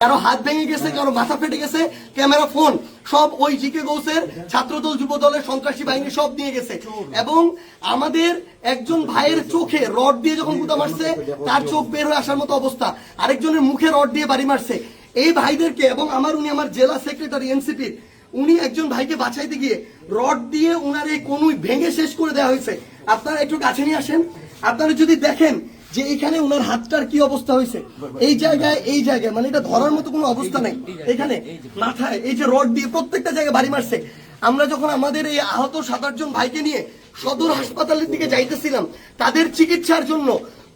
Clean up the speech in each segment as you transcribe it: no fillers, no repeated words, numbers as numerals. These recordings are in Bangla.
কারো হাত ভেঙে গেছে, কারো মাথা ফেটে গেছে, ক্যামেরা ফোন সব ওই জিকে গৌসের ছাত্রদল যুব দলের সন্ত্রাসী বাহিনী সব নিয়ে গেছে। এবং আমাদের একজন ভাইয়ের চোখে রড দিয়ে যখন গুতা মারছে তার চোখ বের হয়ে আসার মতো অবস্থা, আরেকজনের মুখে রড দিয়ে বাড়ি মারছে। এই ভাইদেরকে এবং উনি আমার জেলা সেক্রেটারি এনসিপির, উনি একজন ভাইকে বাঁচাইতে গিয়ে রড দিয়ে উনার এই কনুই ভেঙে শেষ করে দেওয়া হয়েছে। আপনারা একটু কাছে নিয়ে আসেন, আপনারা যদি দেখেন যে এখানে ওনার হাতটার কি অবস্থা হয়েছে, এই জায়গায় মানে এটা ধরার মতো কোনো অবস্থা নেই। এখানে মাথায় এই যে রড দিয়ে প্রত্যেকটা জায়গায় বাড়ি মারছে। আমরা যখন আমাদের এই আহত 7-8 জন ভাইকে নিয়ে সদর হাসপাতালের দিকে যাইতেছিলাম তাদের চিকিৎসার জন্য,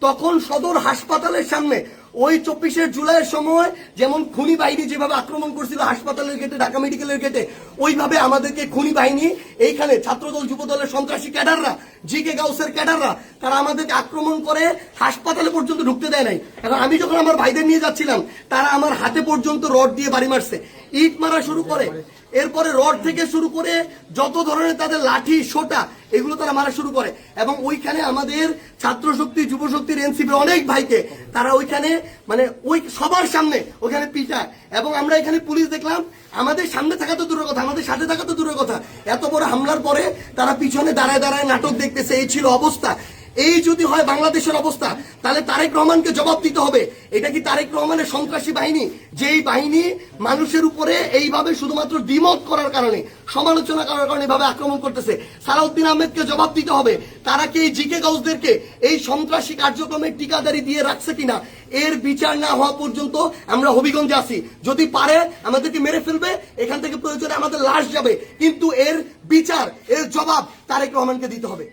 তখন সদর হাসপাতালের সামনে ওই 24শে জুলাইয়ের সময় যেমন খুনি বাহিনী যেভাবে আক্রমণ করছিল হাসপাতালের গেটে, ঢাকা মেডিকেলের গেটে, ওইভাবে আমাদেরকে খুনি বাহিনী এইখানে ছাত্রদল যুব দলের সন্ত্রাসী ক্যাডাররা, জিকে গাউসের ক্যাডাররা, তারা আমাদেরকে আক্রমণ করে হাসপাতালে পর্যন্ত ঢুকতে দেয় নাই। এখন আমি যখন আমার ভাইদের নিয়ে যাচ্ছিলাম তারা আমার হাতে পর্যন্ত রড দিয়ে বাড়ি মারছে, ইট মারা শুরু করে, এরপরে রড থেকে শুরু করে যত ধরনের তাদের লাঠি সোটা এগুলো তারা মারা শুরু করে। এবং ওইখানে আমাদের ছাত্র শক্তি, যুব শক্তির, এনসিপির অনেক ভাইকে তারা ওইখানে মানে ওই সবার সামনে ওইখানে পিটায়। এবং আমরা এখানে পুলিশ দেখলাম, আমাদের সামনে থাকা তো দূরের কথা, আমাদের সাথে থাকা তো দূরের কথা, এত বড় হামলার পরে তারা পিছনে দাঁড়ায় দাঁড়ায় নাটক দেখতেছে। এই ছিল অবস্থা। এই যদি হয় বাংলাদেশের অবস্থা, তাহলে তারেক রহমানকে জবাব দিতে হবে। এটা কি তারেক রহমানের সন্ত্রাসী বাহিনী, যেই বাহিনী মানুষের উপরে এইভাবে শুধুমাত্র দ্বিমত করার কারণে, সমালোচনা করার কারণে এভাবে আক্রমণ করতেছে? সালাউদ্দিন আহমেদকে জবাব দিতে হবে। তারা কি এই জিকে গাউসদেরকে এই সন্ত্রাসী কার্যক্রমের টিকাদারি দিয়ে রাখছে কিনা, এর বিচার না হওয়া পর্যন্ত আমরা হবিগঞ্জে আছি। যদি পারে আমাদেরকে মেরে ফেলবে, এখান থেকে প্রয়োজনে আমাদের লাশ যাবে, কিন্তু এর বিচার, এর জবাব তারেক রহমানকে দিতে হবে।